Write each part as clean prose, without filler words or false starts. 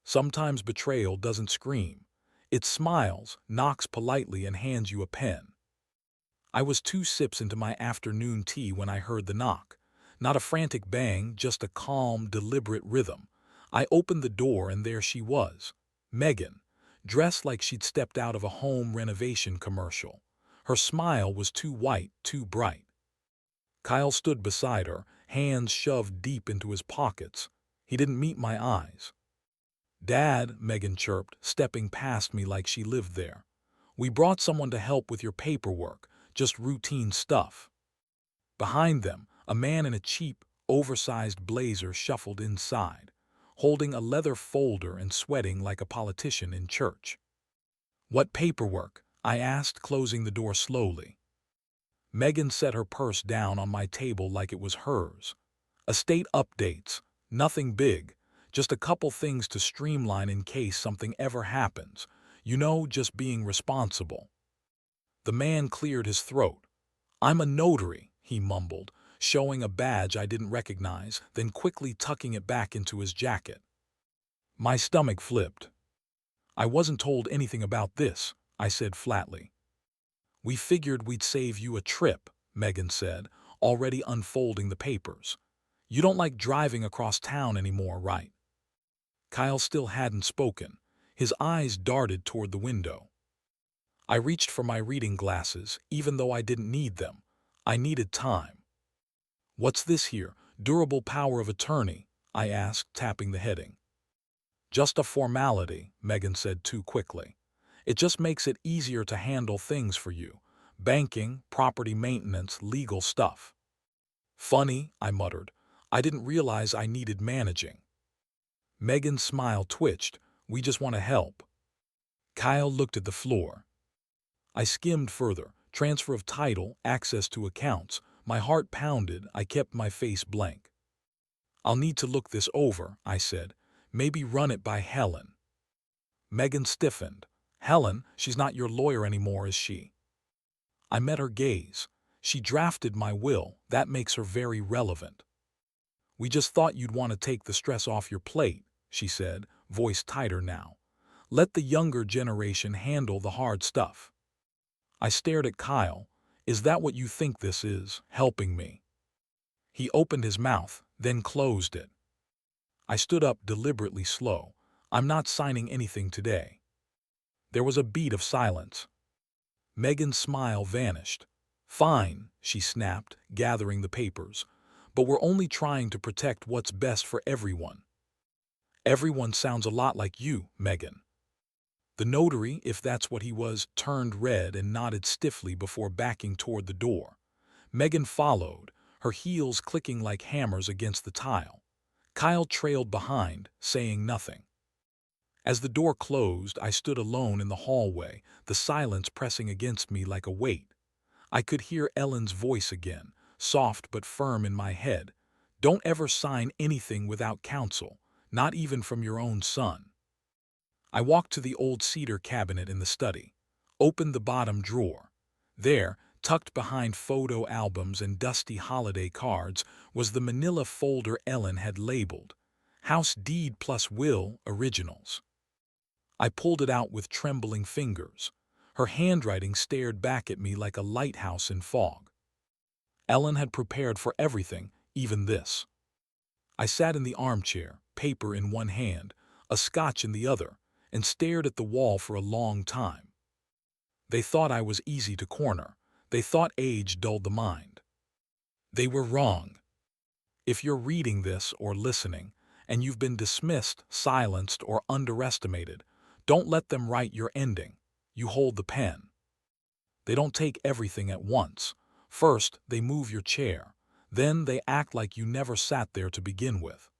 Sometimes betrayal doesn't scream. It smiles, knocks politely, and hands you a pen. I was 2 sips into my afternoon tea when I heard the knock. Not a frantic bang, just a calm, deliberate rhythm. I opened the door and there she was. Megan, dressed like she'd stepped out of a home renovation commercial. Her smile was too white, too bright. Kyle stood beside her, hands shoved deep into his pockets. He didn't meet my eyes. "Dad," Megan chirped, stepping past me like she lived there. "We brought someone to help with your paperwork, just routine stuff." Behind them, a man in a cheap, oversized blazer shuffled inside, holding a leather folder and sweating like a politician in church. "What paperwork?" I asked, closing the door slowly. Megan set her purse down on my table like it was hers. "Estate updates. Nothing big. Just a couple things to streamline in case something ever happens. You know, just being responsible." The man cleared his throat. "I'm a notary," he mumbled, showing a badge I didn't recognize, then quickly tucking it back into his jacket. My stomach flipped. "I wasn't told anything about this," I said flatly. "We figured we'd save you a trip," Megan said, already unfolding the papers. "You don't like driving across town anymore, right?" Kyle still hadn't spoken. His eyes darted toward the window. I reached for my reading glasses, even though I didn't need them. I needed time. "What's this here? Durable power of attorney?" I asked, tapping the heading. "Just a formality," Megan said too quickly. "It just makes it easier to handle things for you. Banking, property maintenance, legal stuff." "Funny," I muttered. "I didn't realize I needed managing." Megan's smile twitched. "We just want to help." Kyle looked at the floor. I skimmed further. Transfer of title, access to accounts. My heart pounded. I kept my face blank. "I'll need to look this over," I said. "Maybe run it by Helen." Megan stiffened. "Helen? She's not your lawyer anymore, is she?" I met her gaze. "She drafted my will. That makes her very relevant." "We just thought you'd want to take the stress off your plate," she said, voice tighter now. "Let the younger generation handle the hard stuff." I stared at Kyle. "Is that what you think this is, helping me?" He opened his mouth, then closed it. I stood up, deliberately slow. "I'm not signing anything today." There was a beat of silence. Megan's smile vanished. "Fine," she snapped, gathering the papers. "But we're only trying to protect what's best for everyone." "Everyone sounds a lot like you, Megan." The notary, if that's what he was, turned red and nodded stiffly before backing toward the door. Megan followed, her heels clicking like hammers against the tile. Kyle trailed behind, saying nothing. As the door closed, I stood alone in the hallway, the silence pressing against me like a weight. I could hear Ellen's voice again, soft but firm in my head. "Don't ever sign anything without counsel, not even from your own son." I walked to the old cedar cabinet in the study, opened the bottom drawer. There, tucked behind photo albums and dusty holiday cards, was the manila folder Ellen had labeled, "House Deed plus Will Originals." I pulled it out with trembling fingers. Her handwriting stared back at me like a lighthouse in fog. Ellen had prepared for everything, even this. I sat in the armchair, paper in one hand, a scotch in the other, and stared at the wall for a long time. They thought I was easy to corner. They thought age dulled the mind. They were wrong. If you're reading this or listening, and you've been dismissed, silenced, or underestimated, don't let them write your ending. You hold the pen. They don't take everything at once. First, they move your chair. Then they act like you never sat there to begin with.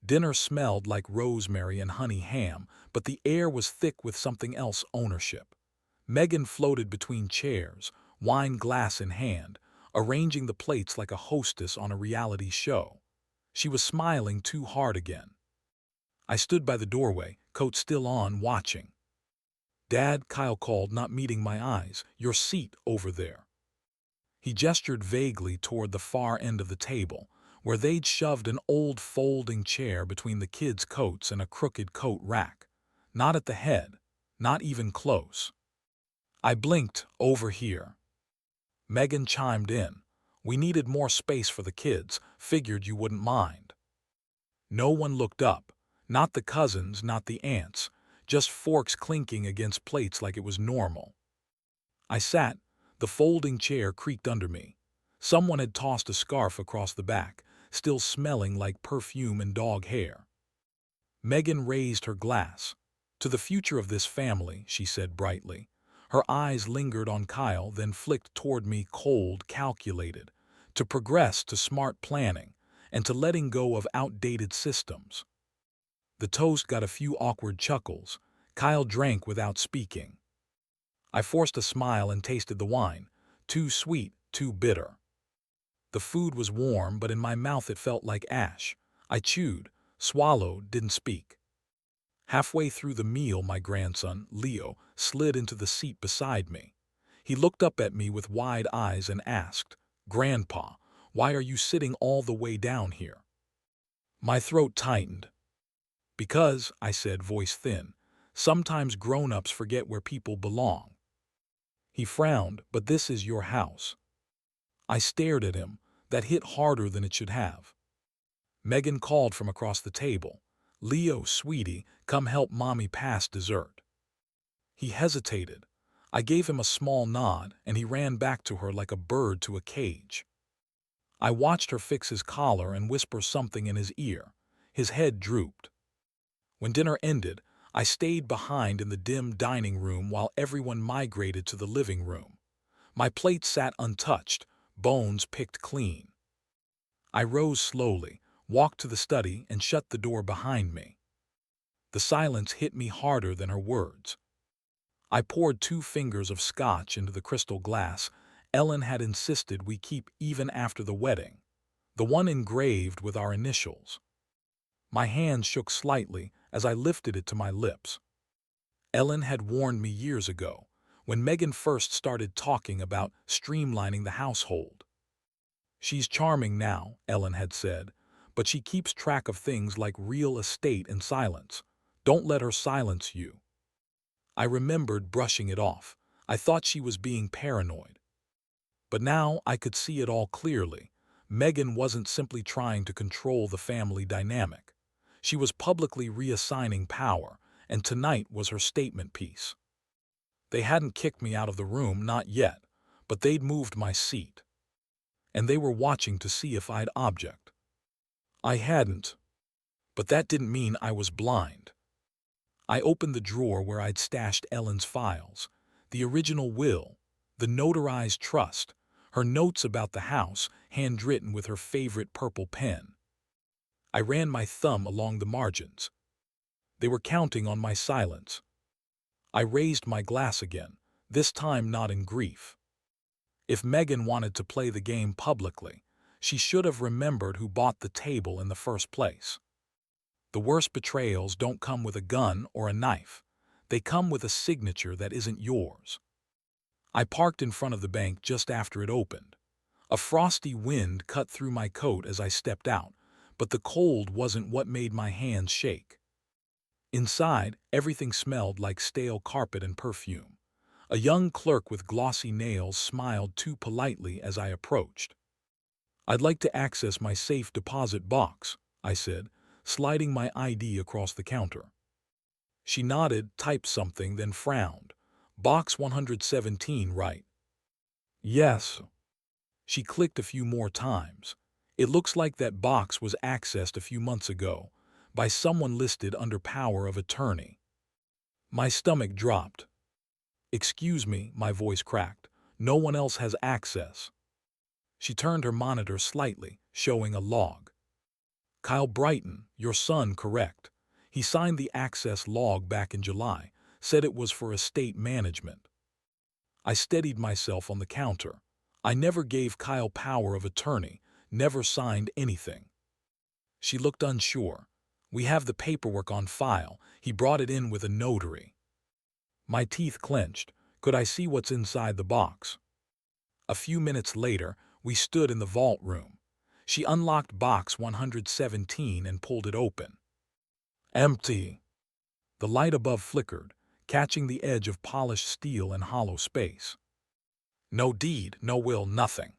Dinner smelled like rosemary and honey ham, but the air was thick with something else: ownership. Megan floated between chairs, wine glass in hand, arranging the plates like a hostess on a reality show. She was smiling too hard again. I stood by the doorway, coat still on, watching. "Dad," Kyle called, not meeting my eyes, "your seat over there." He gestured vaguely toward the far end of the table, where they'd shoved an old folding chair between the kids' coats and a crooked coat rack. Not at the head, not even close. I blinked. Over here. Megan chimed in. We needed more space for the kids, figured you wouldn't mind. No one looked up. Not the cousins, not the aunts, just forks clinking against plates like it was normal. I sat. The folding chair creaked under me. Someone had tossed a scarf across the back, still smelling like perfume and dog hair. Megan raised her glass. To the future of this family, she said brightly. Her eyes lingered on Kyle, then flicked toward me, cold, calculated. To progress, to smart planning, and to letting go of outdated systems. The toast got a few awkward chuckles. Kyle drank without speaking. I forced a smile and tasted the wine. Too sweet, too bitter. The food was warm, but in my mouth it felt like ash. I chewed, swallowed, didn't speak. Halfway through the meal, my grandson, Leo, slid into the seat beside me. He looked up at me with wide eyes and asked, "Grandpa, why are you sitting all the way down here?" My throat tightened. "Because," I said, voice thin, "sometimes grown-ups forget where people belong." He frowned. "But this is your house." I stared at him. That hit harder than it should have. Megan called from across the table. "Leo, sweetie, come help mommy pass dessert." He hesitated. I gave him a small nod, and he ran back to her like a bird to a cage. I watched her fix his collar and whisper something in his ear. His head drooped. When dinner ended, I stayed behind in the dim dining room while everyone migrated to the living room. My plate sat untouched, bones picked clean. I rose slowly, walked to the study, and shut the door behind me. The silence hit me harder than her words. I poured 2 fingers of scotch into the crystal glass Ellen had insisted we keep even after the wedding, the one engraved with our initials. My hand shook slightly as I lifted it to my lips. Ellen had warned me years ago, when Megan first started talking about streamlining the household. "She's charming now," Ellen had said, "but she keeps track of things like real estate and silence. Don't let her silence you." I remembered brushing it off. I thought she was being paranoid. But now I could see it all clearly. Megan wasn't simply trying to control the family dynamic. She was publicly reassigning power, and tonight was her statement piece. They hadn't kicked me out of the room, not yet, but they'd moved my seat. And they were watching to see if I'd object. I hadn't. But that didn't mean I was blind. I opened the drawer where I'd stashed Ellen's files, the original will, the notarized trust, her notes about the house, handwritten with her favorite purple pen. I ran my thumb along the margins. They were counting on my silence. I raised my glass again, this time not in grief. If Megan wanted to play the game publicly, she should have remembered who bought the table in the first place. The worst betrayals don't come with a gun or a knife. They come with a signature that isn't yours. I parked in front of the bank just after it opened. A frosty wind cut through my coat as I stepped out, but the cold wasn't what made my hands shake. Inside, everything smelled like stale carpet and perfume. A young clerk with glossy nails smiled too politely as I approached. "I'd like to access my safe deposit box," I said, sliding my ID across the counter. She nodded, typed something, then frowned. "Box 117, right?" "Yes." She clicked a few more times. "It looks like that box was accessed a few months ago by someone listed under power of attorney." My stomach dropped. "Excuse me," my voice cracked. "No one else has access." She turned her monitor slightly, showing a log. "Kyle Brighton, your son, correct. He signed the access log back in July, said it was for estate management." I steadied myself on the counter. I never gave Kyle power of attorney, never signed anything. She looked unsure. "We have the paperwork on file. He brought it in with a notary." My teeth clenched. Could I see what's inside the box? A few minutes later, we stood in the vault room. She unlocked box 117 and pulled it open. Empty. The light above flickered, catching the edge of polished steel and hollow space. No deed, no will, nothing.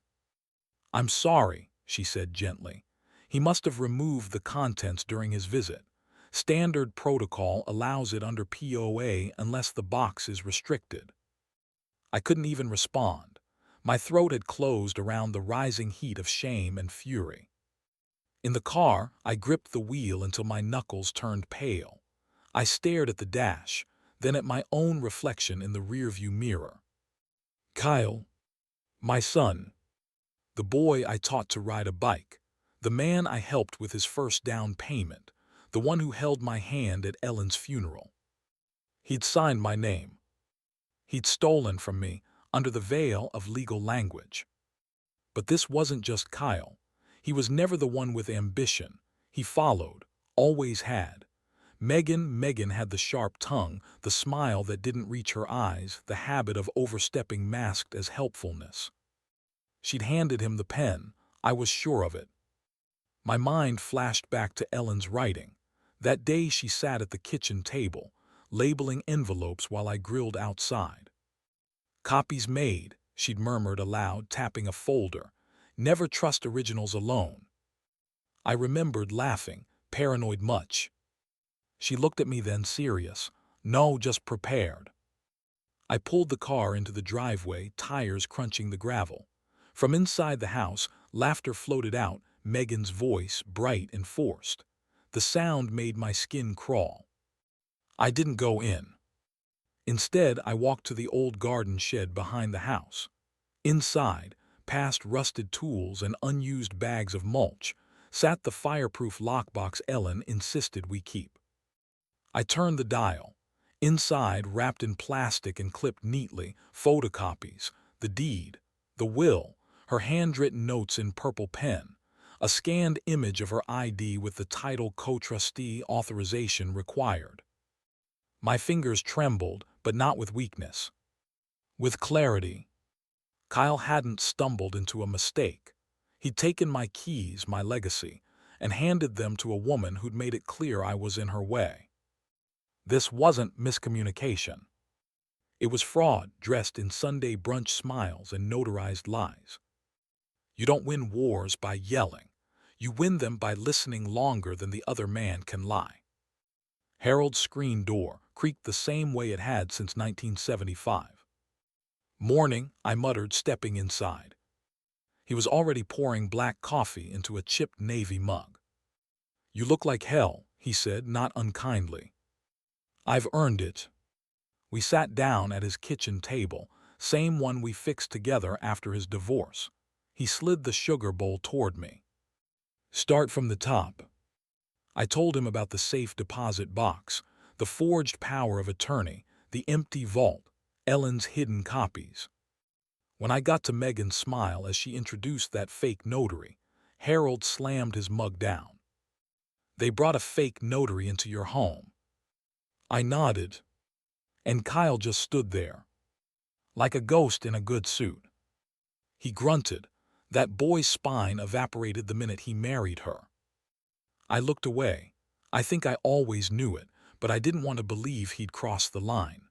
I'm sorry, she said gently. He must have removed the contents during his visit. Standard protocol allows it under POA unless the box is restricted. I couldn't even respond. My throat had closed around the rising heat of shame and fury. In the car, I gripped the wheel until my knuckles turned pale. I stared at the dash, then at my own reflection in the rearview mirror. Kyle, my son, the boy I taught to ride a bike, the man I helped with his first down payment, the one who held my hand at Ellen's funeral. He'd signed my name. He'd stolen from me under the veil of legal language. But this wasn't just Kyle. He was never the one with ambition. He followed, always had. Megan had the sharp tongue, the smile that didn't reach her eyes, the habit of overstepping masked as helpfulness. She'd handed him the pen. I was sure of it. My mind flashed back to Ellen's writing. That day she sat at the kitchen table, labeling envelopes while I grilled outside. Copies made, she'd murmured aloud, tapping a folder. Never trust originals alone. I remembered laughing, paranoid much. She looked at me then, serious. No, just prepared. I pulled the car into the driveway, tires crunching the gravel. From inside the house, laughter floated out, Megan's voice, bright and forced. The sound made my skin crawl. I didn't go in. Instead, I walked to the old garden shed behind the house. Inside, past rusted tools and unused bags of mulch, sat the fireproof lockbox Ellen insisted we keep. I turned the dial. Inside, wrapped in plastic and clipped neatly, photocopies, the deed, the will, her handwritten notes in purple pen, a scanned image of her ID with the title co-trustee authorization required. My fingers trembled, but not with weakness. With clarity. Kyle hadn't stumbled into a mistake. He'd taken my keys, my legacy, and handed them to a woman who'd made it clear I was in her way. This wasn't miscommunication. It was fraud dressed in Sunday brunch smiles and notarized lies. You don't win wars by yelling. You win them by listening longer than the other man can lie. Harold's screen door creaked the same way it had since 1975. Morning, I muttered, stepping inside. He was already pouring black coffee into a chipped navy mug. You look like hell, he said, not unkindly. I've earned it. We sat down at his kitchen table, same one we fixed together after his divorce. He slid the sugar bowl toward me. Start from the top. I told him about the safe deposit box, the forged power of attorney, the empty vault, Ellen's hidden copies. When I got to Megan's smile as she introduced that fake notary, Harold slammed his mug down. They brought a fake notary into your home. I nodded. And Kyle just stood there, like a ghost in a good suit. He grunted. That boy's spine evaporated the minute he married her. I looked away. I think I always knew it, but I didn't want to believe he'd crossed the line.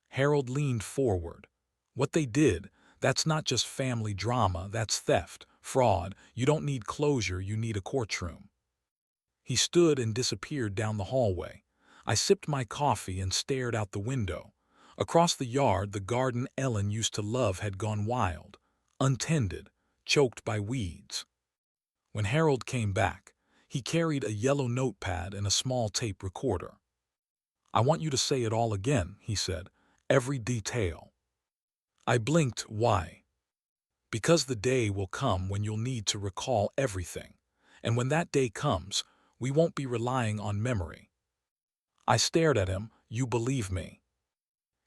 Harold leaned forward. What they did, that's not just family drama, that's theft, fraud. You don't need closure, you need a courtroom. He stood and disappeared down the hallway. I sipped my coffee and stared out the window. Across the yard, the garden Ellen used to love had gone wild, untended, choked by weeds. When Harold came back, he carried a yellow notepad and a small tape recorder. I want you to say it all again, he said, every detail. I blinked. Why? Because the day will come when you'll need to recall everything. And when that day comes, we won't be relying on memory. I stared at him. You believe me?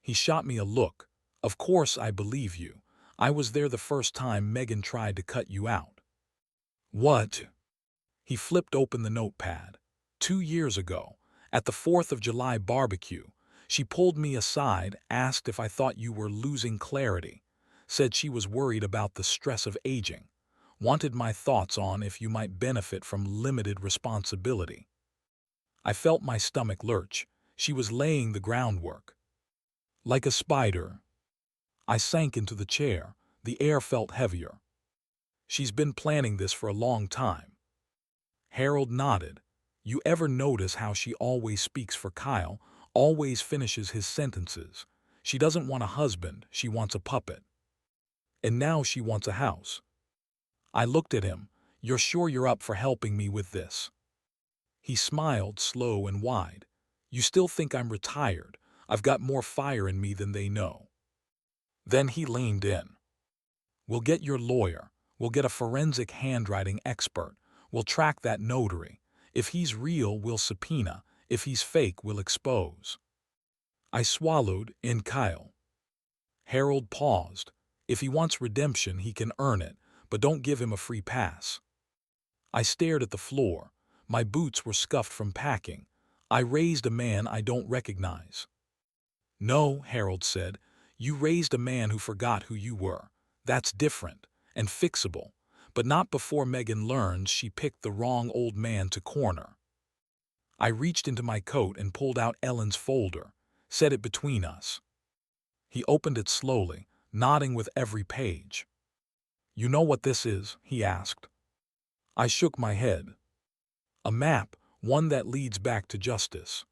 He shot me a look. Of course I believe you. I was there the first time Megan tried to cut you out. What? He flipped open the notepad. 2 years ago, at the 4th of July barbecue, she pulled me aside, asked if I thought you were losing clarity, said she was worried about the stress of aging. Wanted my thoughts on if you might benefit from limited responsibility. I felt my stomach lurch. She was laying the groundwork. Like a spider, I sank into the chair. The air felt heavier. She's been planning this for a long time. Harold nodded. You ever notice how she always speaks for Kyle, always finishes his sentences? She doesn't want a husband, she wants a puppet. And now she wants a house. I looked at him. You're sure you're up for helping me with this? He smiled, slow and wide. You still think I'm retired? I've got more fire in me than they know. Then he leaned in. We'll get your lawyer. We'll get a forensic handwriting expert. We'll track that notary. If he's real, we'll subpoena. If he's fake, we'll expose. I swallowed in Kyle. Harold paused. If he wants redemption, he can earn it, but don't give him a free pass. I stared at the floor. My boots were scuffed from packing. I raised a man I don't recognize. No, Harold said. You raised a man who forgot who you were. That's different and fixable, but not before Megan learns she picked the wrong old man to corner. I reached into my coat and pulled out Ellen's folder, set it between us. He opened it slowly, nodding with every page. You know what this is? He asked. I shook my head. A map, one that leads back to justice.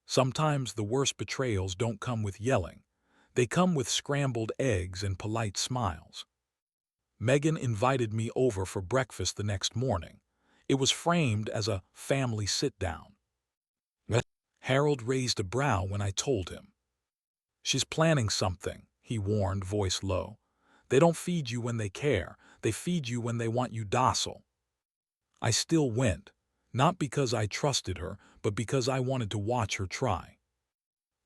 Sometimes the worst betrayals don't come with yelling. They come with scrambled eggs and polite smiles. Megan invited me over for breakfast the next morning. It was framed as a family sit-down. Harold raised a brow when I told him. She's planning something, he warned, voice low. They don't feed you when they care. They feed you when they want you docile. I still went, not because I trusted her, but because I wanted to watch her try.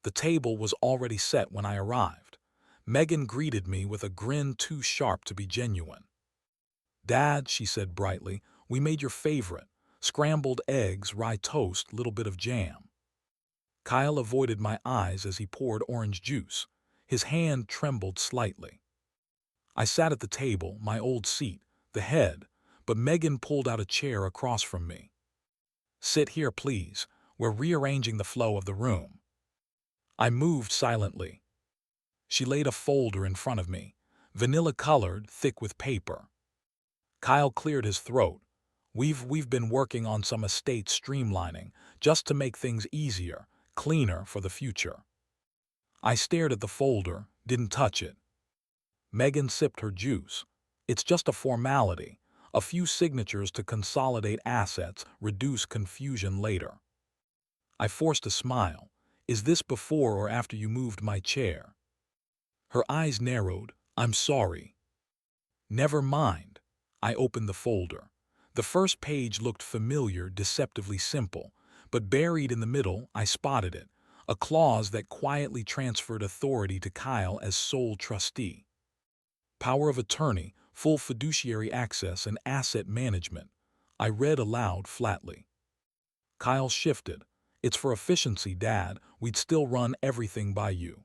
The table was already set when I arrived. Megan greeted me with a grin too sharp to be genuine. Dad, she said brightly, we made your favorite. Scrambled eggs, rye toast, little bit of jam. Kyle avoided my eyes as he poured orange juice. His hand trembled slightly. I sat at the table, my old seat, the head, but Megan pulled out a chair across from me. Sit here, please. We're rearranging the flow of the room. I moved silently. She laid a folder in front of me, vanilla-colored, thick with paper. Kyle cleared his throat. We've been working on some estate streamlining, just to make things easier, cleaner for the future. I stared at the folder, didn't touch it. Megan sipped her juice. It's just a formality, a few signatures to consolidate assets, reduce confusion later. I forced a smile. Is this before or after you moved my chair? Her eyes narrowed. I'm sorry. Never mind. I opened the folder. The first page looked familiar, deceptively simple, but buried in the middle, I spotted it, a clause that quietly transferred authority to Kyle as sole trustee. Power of attorney, full fiduciary access, and asset management. I read aloud flatly. Kyle shifted. It's for efficiency, Dad. We'd still run everything by you.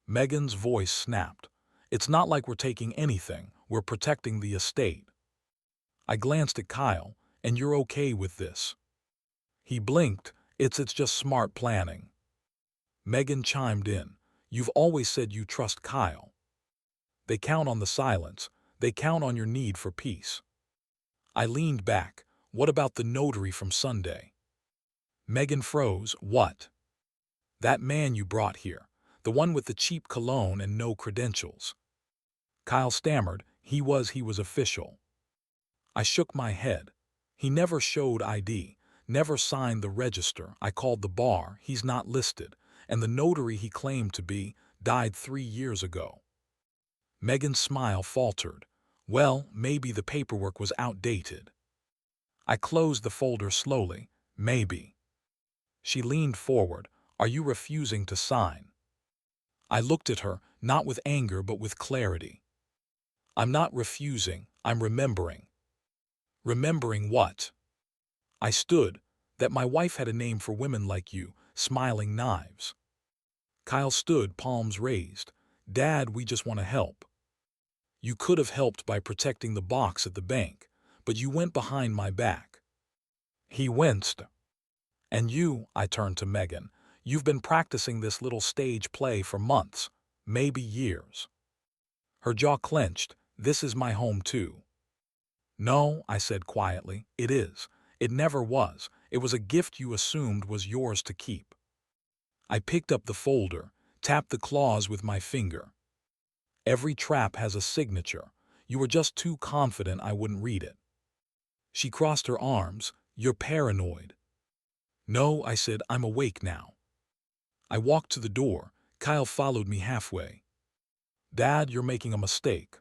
Megan's voice snapped. It's not like we're taking anything. We're protecting the estate. I glanced at Kyle. And you're okay with this? He blinked. It's just smart planning. Megan chimed in. You've always said you trust Kyle. They count on the silence. They count on your need for peace. I leaned back. What about the notary from Sunday? Megan froze. What? That man you brought here. The one with the cheap cologne and no credentials. Kyle stammered. He was official. I shook my head. He never showed ID, never signed the register. I called the bar. He's not listed. And the notary he claimed to be died 3 years ago. Megan's smile faltered. Well, maybe the paperwork was outdated. I closed the folder slowly. Maybe. She leaned forward. Are you refusing to sign? I looked at her, not with anger but with clarity. I'm not refusing, I'm remembering. Remembering what? I stood, that my wife had a name for women like you, smiling knives. Kyle stood, palms raised. Dad, we just want to help. You could have helped by protecting the box at the bank, but you went behind my back." He winced. "And you," I turned to Megan, "you've been practicing this little stage play for months, maybe years." Her jaw clenched. "This is my home too." "No," I said quietly, "it is. It never was. It was a gift you assumed was yours to keep." I picked up the folder, tapped the clause with my finger. "Every trap has a signature. You were just too confident I wouldn't read it." She crossed her arms. "You're paranoid." "No," I said, "I'm awake now." I walked to the door. Kyle followed me halfway. "Dad, you're making a mistake."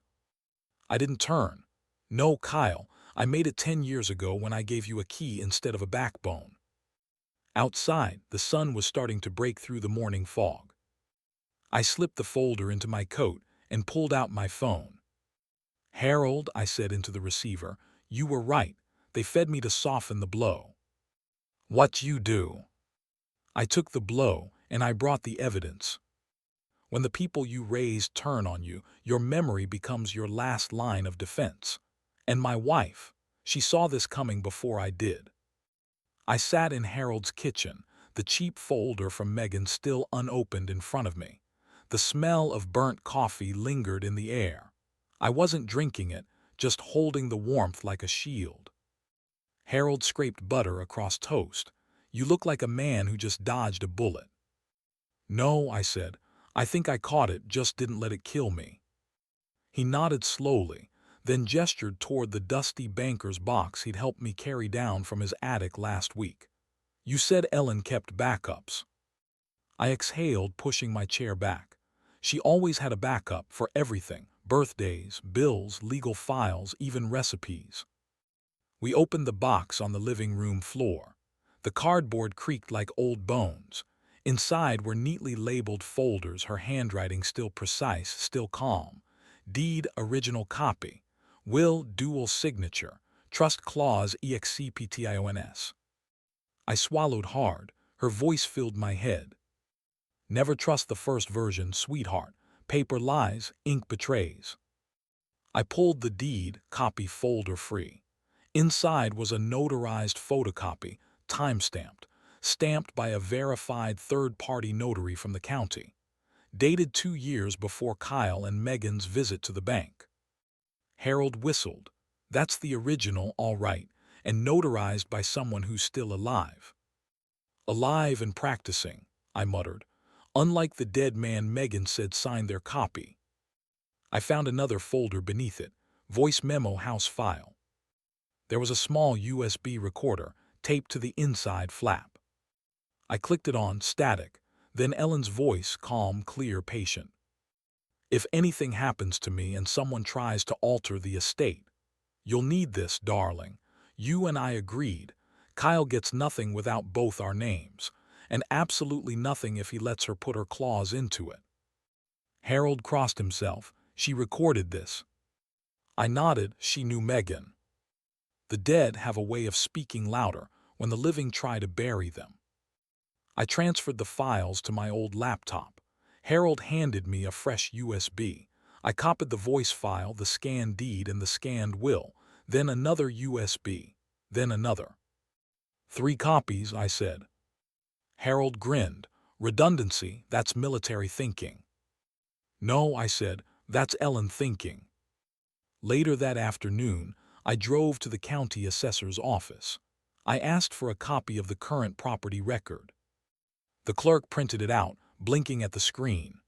I didn't turn. "No, Kyle, I made it 10 years ago when I gave you a key instead of a backbone." Outside, the sun was starting to break through the morning fog. I slipped the folder into my coat and pulled out my phone. "Harold," I said into the receiver, "you were right. They fed me to soften the blow." "What you do?" "I took the blow, and I brought the evidence. When the people you raised turn on you, your memory becomes your last line of defense. And my wife, she saw this coming before I did." I sat in Harold's kitchen, the cheap folder from Megan still unopened in front of me. The smell of burnt coffee lingered in the air. I wasn't drinking it, just holding the warmth like a shield. Harold scraped butter across toast. "You look like a man who just dodged a bullet." "No," I said. "I think I caught it, just didn't let it kill me." He nodded slowly, then gestured toward the dusty banker's box he'd helped me carry down from his attic last week. "You said Ellen kept backups." I exhaled, pushing my chair back. She always had a backup for everything: birthdays, bills, legal files, even recipes. We opened the box on the living room floor. The cardboard creaked like old bones. Inside were neatly labeled folders, her handwriting still precise, still calm. Deed, original copy. Will, dual signature. Trust clause, exptions. I swallowed hard. Her voice filled my head. "Never trust the first version, sweetheart. Paper lies, ink betrays." I pulled the deed copy folder free. Inside was a notarized photocopy, time-stamped, stamped by a verified third-party notary from the county, dated 2 years before Kyle and Megan's visit to the bank. Harold whistled. "That's the original, all right, and notarized by someone who's still alive." "Alive and practicing," I muttered. "Unlike the dead man Megan said signed their copy." I found another folder beneath it, voice memo house file. There was a small USB recorder taped to the inside flap. I clicked it on, static, then Ellen's voice, calm, clear, patient. "If anything happens to me and someone tries to alter the estate, you'll need this, darling. You and I agreed. Kyle gets nothing without both our names, and absolutely nothing if he lets her put her claws into it." Harold crossed himself. "She recorded this." I nodded. She knew Megan. The dead have a way of speaking louder when the living try to bury them. I transferred the files to my old laptop. Harold handed me a fresh USB. I copied the voice file, the scanned deed, and the scanned will, then another USB, then another. "3 copies," I said. Harold grinned. "Redundancy, that's military thinking." "No," I said, "that's Ellen thinking." Later that afternoon, I drove to the county assessor's office. I asked for a copy of the current property record. The clerk printed it out, blinking at the screen.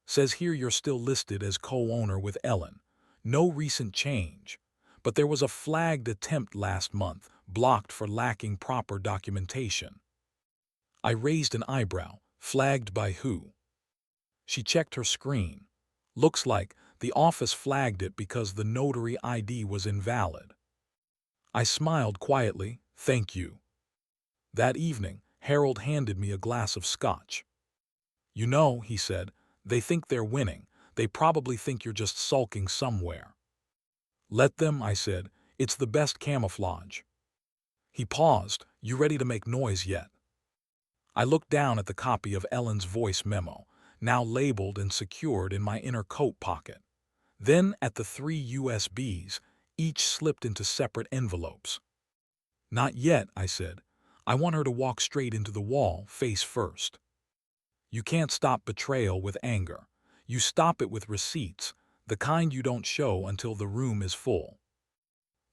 "Says here you're still listed as co-owner with Ellen. No recent change. But there was a flagged attempt last month, blocked for lacking proper documentation." I raised an eyebrow. "Flagged by who?" She checked her screen. "Looks like the office flagged it because the notary ID was invalid." I smiled quietly. "Thank you." That evening, Harold handed me a glass of scotch. "You know," he said, "they think they're winning. They probably think you're just sulking somewhere." "Let them," I said. "It's the best camouflage." He paused. "You ready to make noise yet?" I looked down at the copy of Ellen's voice memo, now labeled and secured in my inner coat pocket. Then at the 3 USBs, each slipped into separate envelopes. Not yet, I said. I want her to walk straight into the wall, face first. You can't stop betrayal with anger. You stop it with receipts, the kind you don't show until the room is full.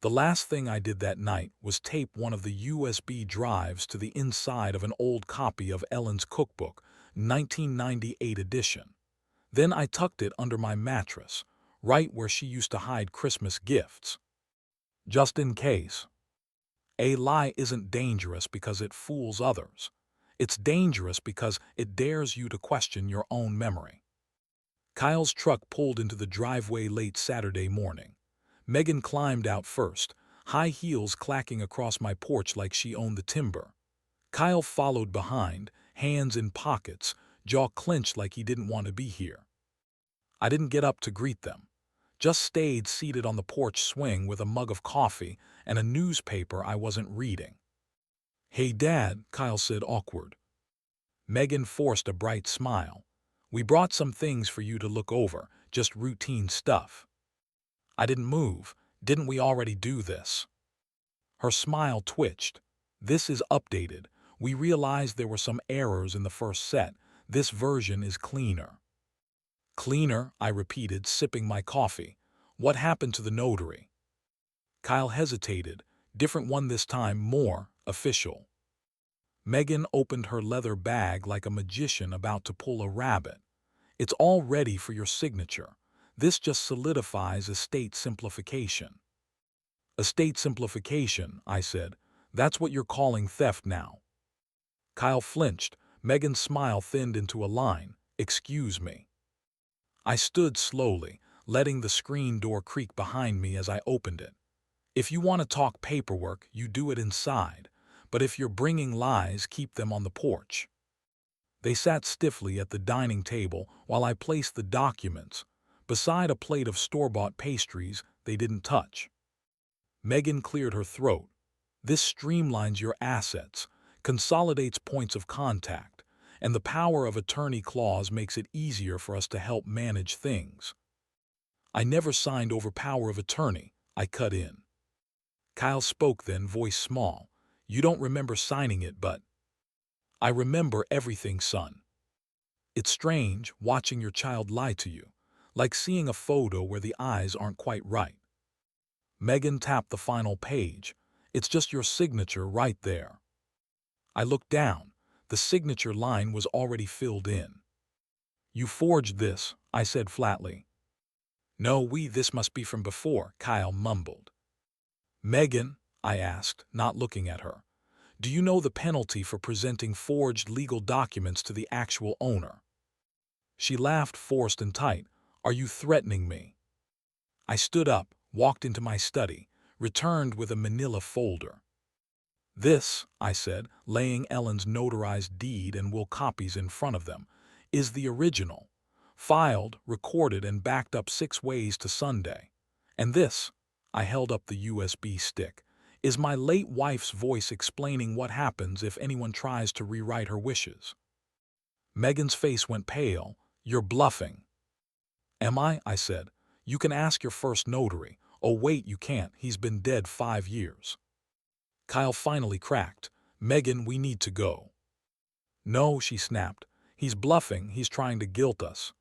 The last thing I did that night was tape one of the USB drives to the inside of an old copy of Ellen's cookbook, 1998 edition. Then I tucked it under my mattress, right where she used to hide Christmas gifts. Just in case. A lie isn't dangerous because it fools others. It's dangerous because it dares you to question your own memory. Kyle's truck pulled into the driveway late Saturday morning. Megan climbed out first, high heels clacking across my porch like she owned the timber. Kyle followed behind, hands in pockets, jaw clenched like he didn't want to be here. I didn't get up to greet them. Just stayed seated on the porch swing with a mug of coffee and a newspaper I wasn't reading. "Hey, Dad," Kyle said, awkward. Megan forced a bright smile. "We brought some things for you to look over, just routine stuff." I didn't move. Didn't we already do this? Her smile twitched. "This is updated. We realized there were some errors in the first set. This version is cleaner." "Cleaner," I repeated, sipping my coffee. "What happened to the notary?" Kyle hesitated. "Different one this time, more official." Megan opened her leather bag like a magician about to pull a rabbit. "It's all ready for your signature. This just solidifies estate simplification." "Estate simplification," I said. "That's what you're calling theft now." Kyle flinched. Megan's smile thinned into a line. "Excuse me." I stood slowly, letting the screen door creak behind me as I opened it. "If you want to talk paperwork, you do it inside. But if you're bringing lies, keep them on the porch." They sat stiffly at the dining table while I placed the documents, beside a plate of store-bought pastries they didn't touch. Megan cleared her throat. "This streamlines your assets, consolidates points of contact, and the power of attorney clause makes it easier for us to help manage things." "I never signed over power of attorney," I cut in. Kyle spoke then, voice small. "You don't remember signing it, but—" "I remember everything, son. It's strange watching your child lie to you, like seeing a photo where the eyes aren't quite right." Megan tapped the final page. "It's just your signature right there." I looked down. The signature line was already filled in. "You forged this," I said flatly. "No, this must be from before," Kyle mumbled. "Megan," I asked, not looking at her, "do you know the penalty for presenting forged legal documents to the actual owner?" She laughed, forced and tight. "Are you threatening me?" I stood up, walked into my study, returned with a manila folder. "This," I said, laying Ellen's notarized deed and will copies in front of them, "is the original. Filed, recorded, and backed up 6 ways to Sunday. And this," I held up the USB stick, "is my late wife's voice explaining what happens if anyone tries to rewrite her wishes." Megan's face went pale. "You're bluffing." "Am I?" I said. "You can ask your first notary." "Oh wait, you can't. He's been dead 5 years. Kyle finally cracked. "Megan, we need to go." "No," she snapped. "He's bluffing. He's trying to guilt us."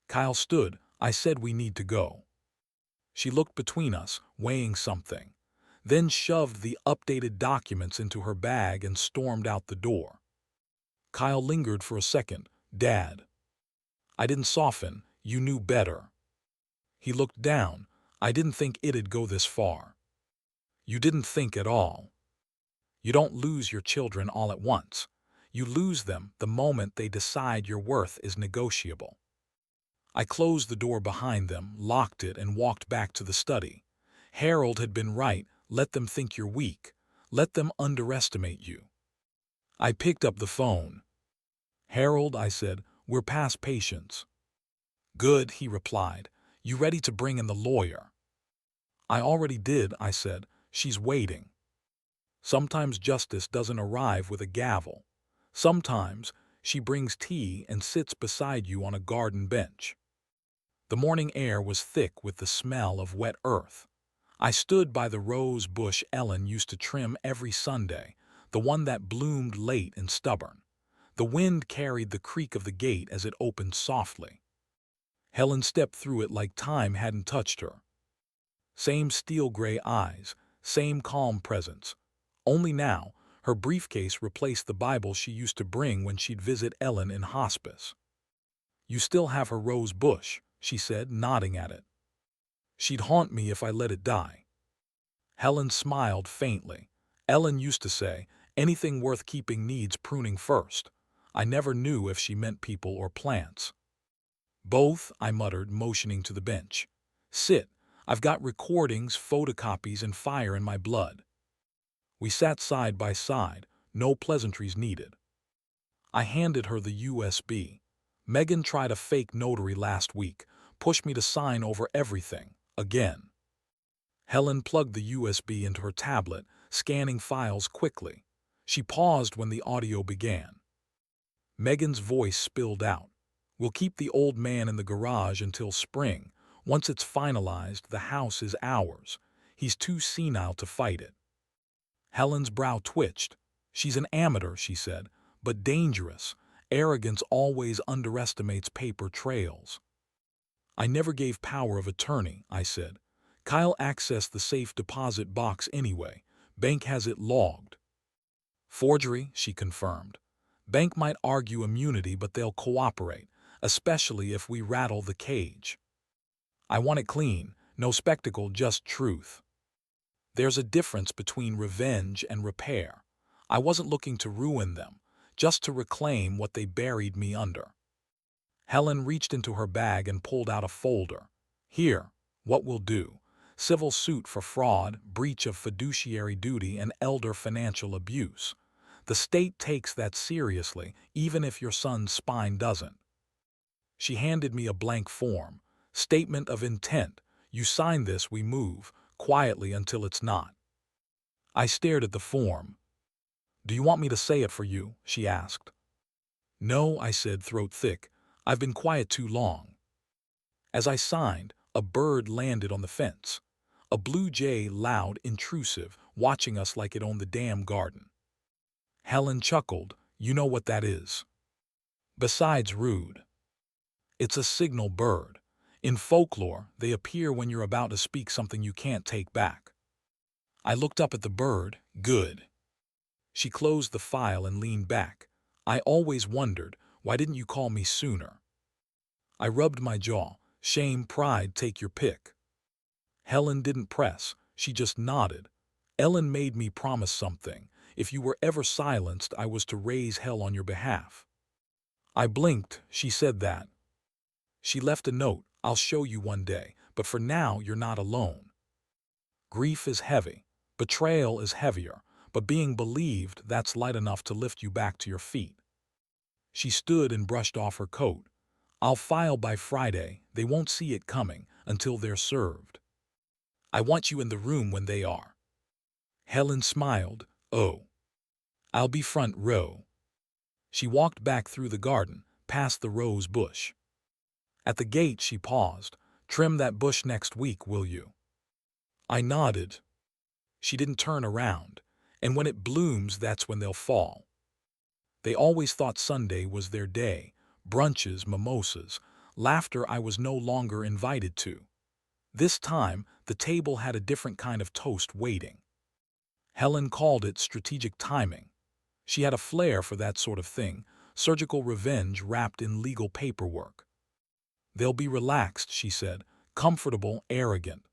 Kyle stood. "I said we need to go." She looked between us, weighing something, then shoved the updated documents into her bag and stormed out the door. Kyle lingered for a second. "Dad." I didn't soften. "You knew better." He looked down. "I didn't think it'd go this far." "You didn't think at all. You don't lose your children all at once. You lose them the moment they decide your worth is negotiable." I closed the door behind them, locked it, and walked back to the study. Harold had been right. Let them think you're weak. Let them underestimate you. I picked up the phone. "Harold," I said, "we're past patience." "Good," he replied. "You ready to bring in the lawyer?" "I already did," I said. "She's waiting." Sometimes justice doesn't arrive with a gavel. Sometimes she brings tea and sits beside you on a garden bench. The morning air was thick with the smell of wet earth. I stood by the rose bush Ellen used to trim every Sunday, the one that bloomed late and stubborn. The wind carried the creak of the gate as it opened softly. Helen stepped through it like time hadn't touched her. Same steel-gray eyes, same calm presence. Only now, her briefcase replaced the Bible she used to bring when she'd visit Ellen in hospice. "You still have her rose bush," she said, nodding at it. "She'd haunt me if I let it die." Helen smiled faintly. Ellen used to say, "Anything worth keeping needs pruning first." I never knew if she meant people or plants. "Both," I muttered, motioning to the bench. "Sit. I've got recordings, photocopies, and fire in my blood." We sat side by side, no pleasantries needed. I handed her the USB. "Megan tried a fake notary last week, pushed me to sign over everything, again." Helen plugged the USB into her tablet, scanning files quickly. She paused when the audio began. Megan's voice spilled out. "We'll keep the old man in the garage until spring. Once it's finalized, the house is ours. He's too senile to fight it." Helen's brow twitched. "She's an amateur," she said, "but dangerous. Arrogance always underestimates paper trails." "I never gave power of attorney," I said. "Kyle accessed the safe deposit box anyway. Bank has it logged." "Forgery," she confirmed. "Bank might argue immunity, but they'll cooperate, especially if we rattle the cage. I want it clean, no spectacle, just truth." There's a difference between revenge and repair. I wasn't looking to ruin them, just to reclaim what they buried me under. Helen reached into her bag and pulled out a folder. "Here, what we'll do. Civil suit for fraud, breach of fiduciary duty, and elder financial abuse. The state takes that seriously, even if your son's spine doesn't." She handed me a blank form. "Statement of intent. You sign this, we move, quietly until it's not." I stared at the form. "Do you want me to say it for you?" she asked. "No," I said, throat thick. "I've been quiet too long." As I signed, a bird landed on the fence. A blue jay, loud, intrusive, watching us like it owned the damn garden. Helen chuckled. "You know what that is." "Besides rude." "It's a signal bird. In folklore, they appear when you're about to speak something you can't take back." I looked up at the bird. "Good." She closed the file and leaned back. "I always wondered, why didn't you call me sooner?" I rubbed my jaw. "Shame, pride, take your pick." Helen didn't press. She just nodded. "Ellen made me promise something. If you were ever silenced, I was to raise hell on your behalf." I blinked. "She said that." "She left a note. I'll show you one day. But for now, you're not alone. Grief is heavy. Betrayal is heavier. But being believed, that's light enough to lift you back to your feet." She stood and brushed off her coat. "I'll file by Friday. They won't see it coming until they're served. I want you in the room when they are." Helen smiled. "Oh. I'll be front row." She walked back through the garden, past the rose bush. At the gate she paused. "Trim that bush next week, will you?" I nodded. She didn't turn around. "And when it blooms, that's when they'll fall." They always thought Sunday was their day. Brunches, mimosas, laughter I was no longer invited to. This time, the table had a different kind of toast waiting. Helen called it strategic timing. She had a flair for that sort of thing, surgical revenge wrapped in legal paperwork. "They'll be relaxed," she said, "comfortable, arrogant."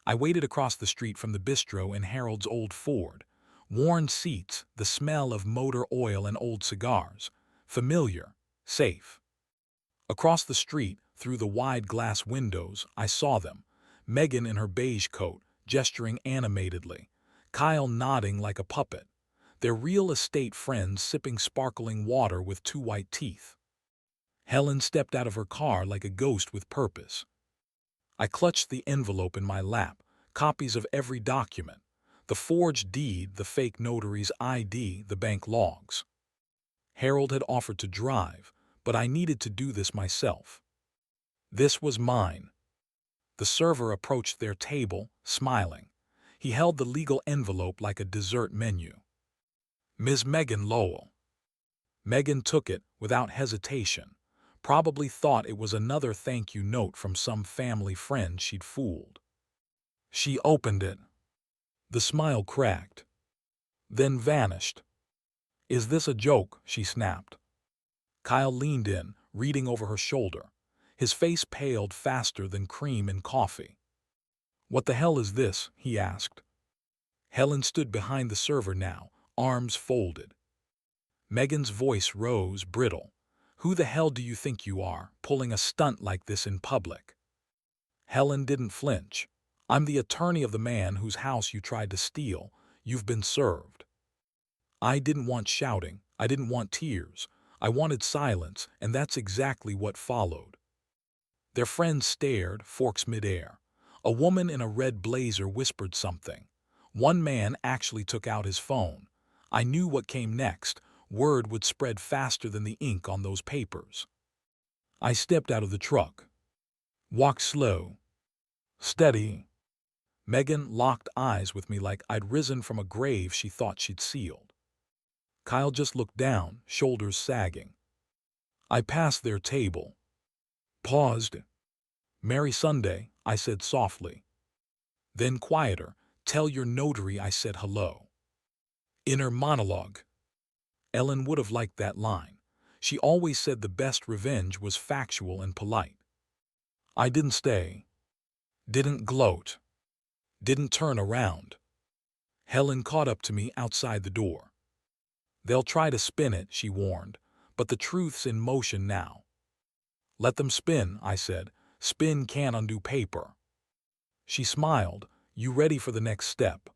I waited across the street from the bistro in Harold's old Ford. Worn seats, the smell of motor oil and old cigars. Familiar, safe. Across the street, through the wide glass windows, I saw them. Megan in her beige coat, gesturing animatedly. Kyle nodding like a puppet. Their real estate friends sipping sparkling water with two white teeth. Helen stepped out of her car like a ghost with purpose. I clutched the envelope in my lap, copies of every document. The forged deed, the fake notary's ID, the bank logs. Harold had offered to drive, but I needed to do this myself. This was mine. The server approached their table, smiling. He held the legal envelope like a dessert menu. Ms. Megan Lowell. Megan took it without hesitation. Probably thought it was another thank you note from some family friend she'd fooled. She opened it. The smile cracked, then vanished. "Is this a joke?" she snapped. Kyle leaned in, reading over her shoulder. His face paled faster than cream in coffee. "What the hell is this?" he asked. Helen stood behind the server now, arms folded. Megan's voice rose, brittle. "Who the hell do you think you are, pulling a stunt like this in public?" Helen didn't flinch. "I'm the attorney of the man whose house you tried to steal. You've been served." I didn't want shouting. I didn't want tears. I wanted silence, and that's exactly what followed. Their friends stared, forks midair. A woman in a red blazer whispered something. One man actually took out his phone. I knew what came next. Word would spread faster than the ink on those papers. I stepped out of the truck. Walked slow. Steady. Megan locked eyes with me like I'd risen from a grave she thought she'd sealed. Kyle just looked down, shoulders sagging. I passed their table. Paused. "Merry Sunday," I said softly. Then quieter. "Tell your notary I said hello." Inner monologue. Ellen would have liked that line. She always said the best revenge was factual and polite. I didn't stay. Didn't gloat. Didn't turn around. Helen caught up to me outside the door. "They'll try to spin it," she warned, "but the truth's in motion now." "Let them spin," I said. "Spin can't undo paper." She smiled. "You ready for the next step?"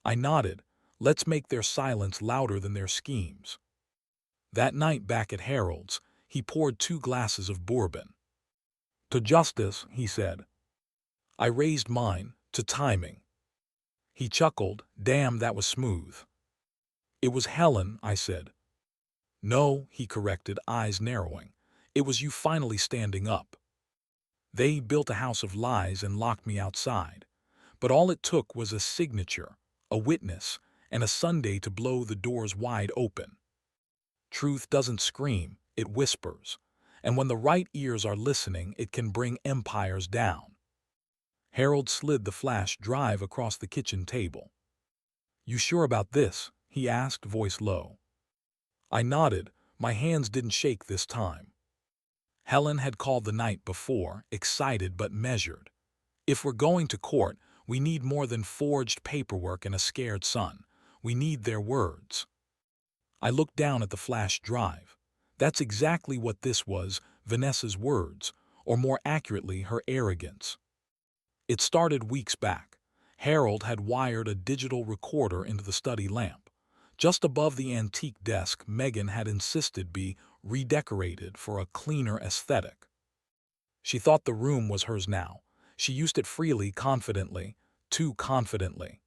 I nodded. Let's make their silence louder than their schemes. That night back at Harold's, he poured 2 glasses of bourbon. "To justice," he said. I raised mine, "to timing." He chuckled. "Damn, that was smooth." "It was Helen," I said. "No," he corrected, eyes narrowing. "It was you finally standing up. They built a house of lies and locked me outside. But all it took was a signature, a witness, and a Sunday to blow the doors wide open. Truth doesn't scream, it whispers. And when the right ears are listening, it can bring empires down." Harold slid the flash drive across the kitchen table. "You sure about this?" he asked, voice low. I nodded. My hands didn't shake this time. Helen had called the night before, excited but measured. "If we're going to court, we need more than forged paperwork and a scared son. We need their words." I looked down at the flash drive. That's exactly what this was, Vanessa's words, or more accurately, her arrogance. It started weeks back. Harold had wired a digital recorder into the study lamp. Just above the antique desk Megan had insisted be redecorated for a cleaner aesthetic. She thought the room was hers now. She used it freely, confidently, too confidently.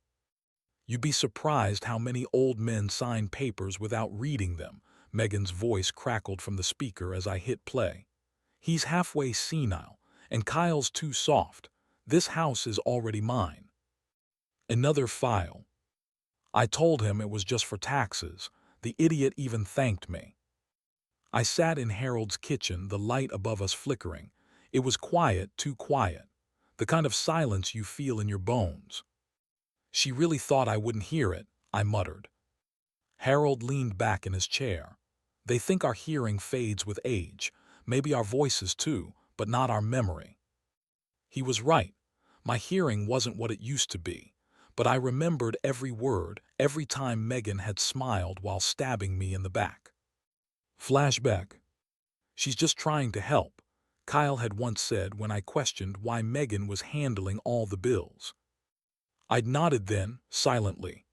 "You'd be surprised how many old men sign papers without reading them," Megan's voice crackled from the speaker as I hit play. "He's halfway senile, and Kyle's too soft. This house is already mine." Another file. I told him it was just for taxes. The idiot even thanked me. I sat in Harold's kitchen, the light above us flickering. It was quiet, too quiet. The kind of silence you feel in your bones. "She really thought I wouldn't hear it," I muttered. Harold leaned back in his chair. "They think our hearing fades with age. Maybe our voices too, but not our memory." He was right. My hearing wasn't what it used to be. But I remembered every word, every time Megan had smiled while stabbing me in the back. Flashback. "She's just trying to help," Kyle had once said when I questioned why Megan was handling all the bills. I'd nodded then, silently.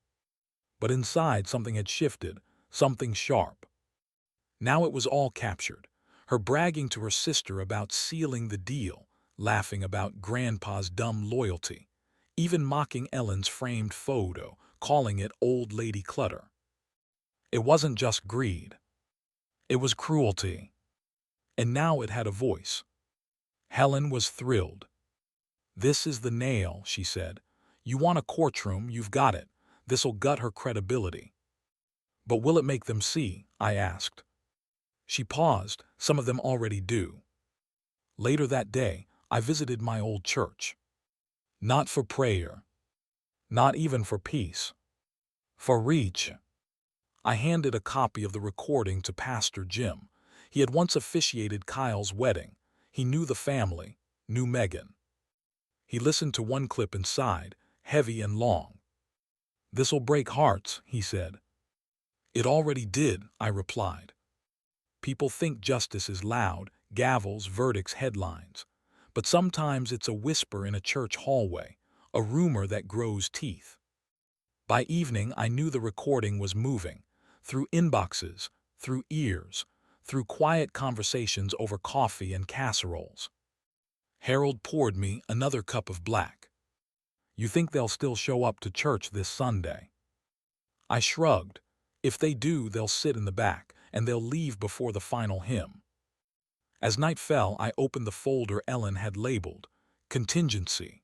But inside something had shifted, something sharp. Now it was all captured. Her bragging to her sister about sealing the deal, laughing about Grandpa's dumb loyalty, even mocking Ellen's framed photo, calling it old lady clutter. It wasn't just greed. It was cruelty. And now it had a voice. Helen was thrilled. "This is the nail," she said. "You want a courtroom, you've got it. This'll gut her credibility." "But will it make them see?" I asked. She paused. "Some of them already do." Later that day, I visited my old church. Not for prayer. Not even for peace. For reach. I handed a copy of the recording to Pastor Jim. He had once officiated Kyle's wedding. He knew the family, knew Megan. He listened to one clip and sighed, heavy and long. "This'll break hearts," he said. "It already did," I replied. "People think justice is loud, gavels, verdicts, headlines. But sometimes it's a whisper in a church hallway, a rumor that grows teeth." By evening, I knew the recording was moving, through inboxes, through ears, through quiet conversations over coffee and casseroles. Harold poured me another cup of black. "You think they'll still show up to church this Sunday?" I shrugged. "If they do, they'll sit in the back, and they'll leave before the final hymn." As night fell, I opened the folder Ellen had labeled Contingency.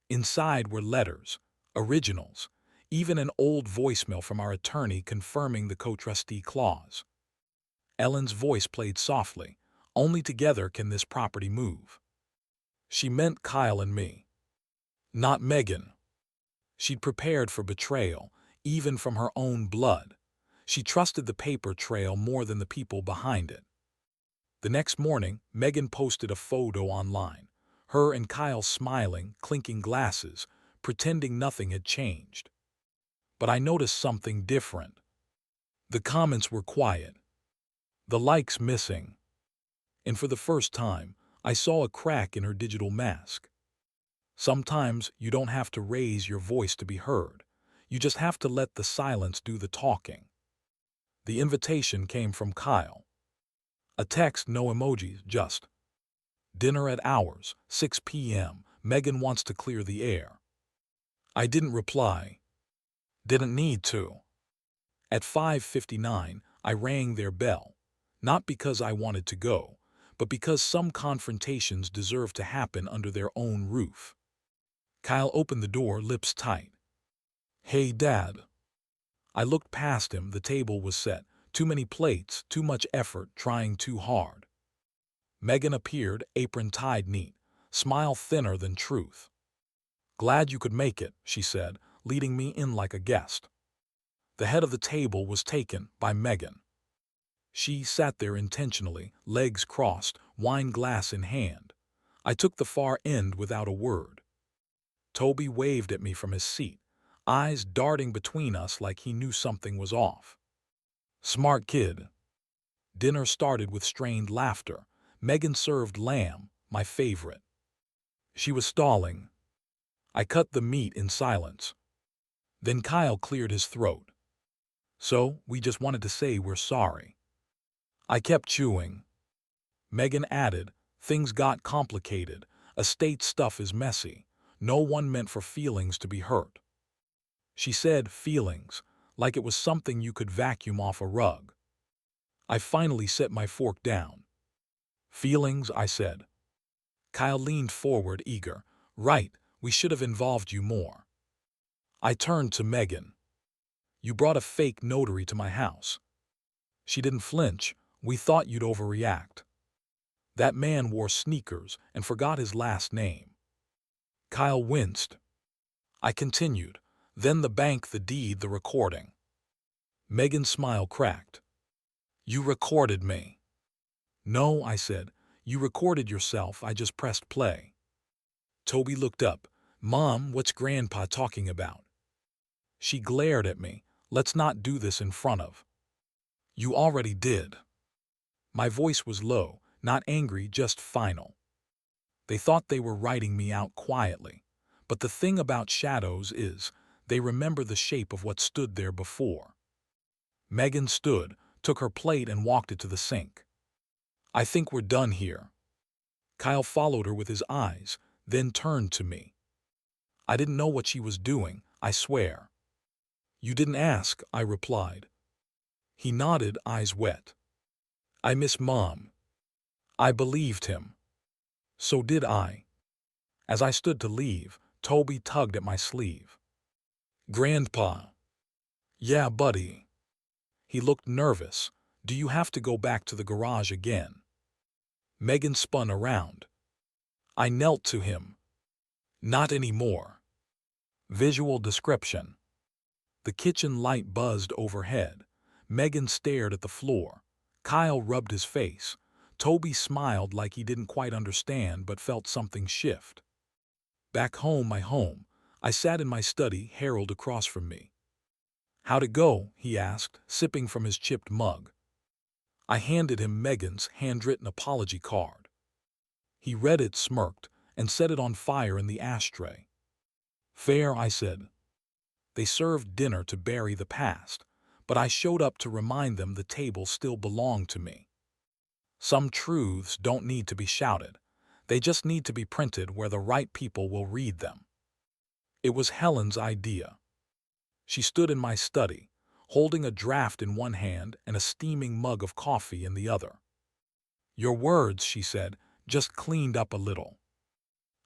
Inside were letters, originals, even an old voicemail from our attorney confirming the co-trustee clause. Ellen's voice played softly. "Only together can this property move." She meant Kyle and me, not Megan. She'd prepared for betrayal, even from her own blood. She trusted the paper trail more than the people behind it. The next morning, Megan posted a photo online. Her and Kyle smiling, clinking glasses, pretending nothing had changed. But I noticed something different. The comments were quiet. The likes missing. And for the first time, I saw a crack in her digital mask. Sometimes you don't have to raise your voice to be heard. You just have to let the silence do the talking. The invitation came from Kyle. A text, no emojis, just dinner at ours, 6 p.m. Megan wants to clear the air. I didn't reply. Didn't need to. At 5:59, I rang their bell. Not because I wanted to go, but because some confrontations deserve to happen under their own roof. Kyle opened the door, lips tight. "Hey, Dad." I looked past him. The table was set. Too many plates, too much effort, trying too hard. Megan appeared, apron tied neat, smile thinner than truth. "Glad you could make it," she said, leading me in like a guest. The head of the table was taken by Megan. She sat there intentionally, legs crossed, wine glass in hand. I took the far end without a word. Toby waved at me from his seat, eyes darting between us like he knew something was off. Smart kid. Dinner started with strained laughter. Megan served lamb, my favorite. She was stalling. I cut the meat in silence. Then Kyle cleared his throat. "So, we just wanted to say we're sorry." I kept chewing. Megan added, "Things got complicated. Estate stuff is messy. No one meant for feelings to be hurt." She said feelings, like it was something you could vacuum off a rug. I finally set my fork down. "Feelings," I said. Kyle leaned forward, eager. "Right, we should have involved you more." I turned to Megan. "You brought a fake notary to my house." She didn't flinch. "We thought you'd overreact." That man wore sneakers and forgot his last name. Kyle winced. I continued. "Then the bank, the deed, the recording." Megan's smile cracked. "You recorded me." "No," I said. "You recorded yourself, I just pressed play." Toby looked up. "Mom, what's Grandpa talking about?" She glared at me. "Let's not do this in front of." "You already did." My voice was low, not angry, just final. They thought they were writing me out quietly. But the thing about shadows is, they remember the shape of what stood there before. Megan stood, took her plate and walked it to the sink. "I think we're done here." Kyle followed her with his eyes, then turned to me. I didn't know what she was doing, I swear. "You didn't ask," I replied. He nodded, eyes wet. "I miss Mom." I believed him. So did I. As I stood to leave, Toby tugged at my sleeve. Grandpa. Yeah, buddy. He looked nervous. Do you have to go back to the garage again? Megan spun around. I knelt to him. Not anymore. Visual description. The kitchen light buzzed overhead. Megan stared at the floor. Kyle rubbed his face. Toby smiled like he didn't quite understand but felt something shift. Back home, my home, I sat in my study, Harold across from me. How'd it go? He asked, sipping from his chipped mug. I handed him Megan's handwritten apology card. He read it, smirked, and set it on fire in the ashtray. Fair, I said. They served dinner to bury the past, but I showed up to remind them the table still belonged to me. Some truths don't need to be shouted. They just need to be printed where the right people will read them. It was Helen's idea. She stood in my study, holding a draft in one hand and a steaming mug of coffee in the other. Your words, she said, just cleaned up a little.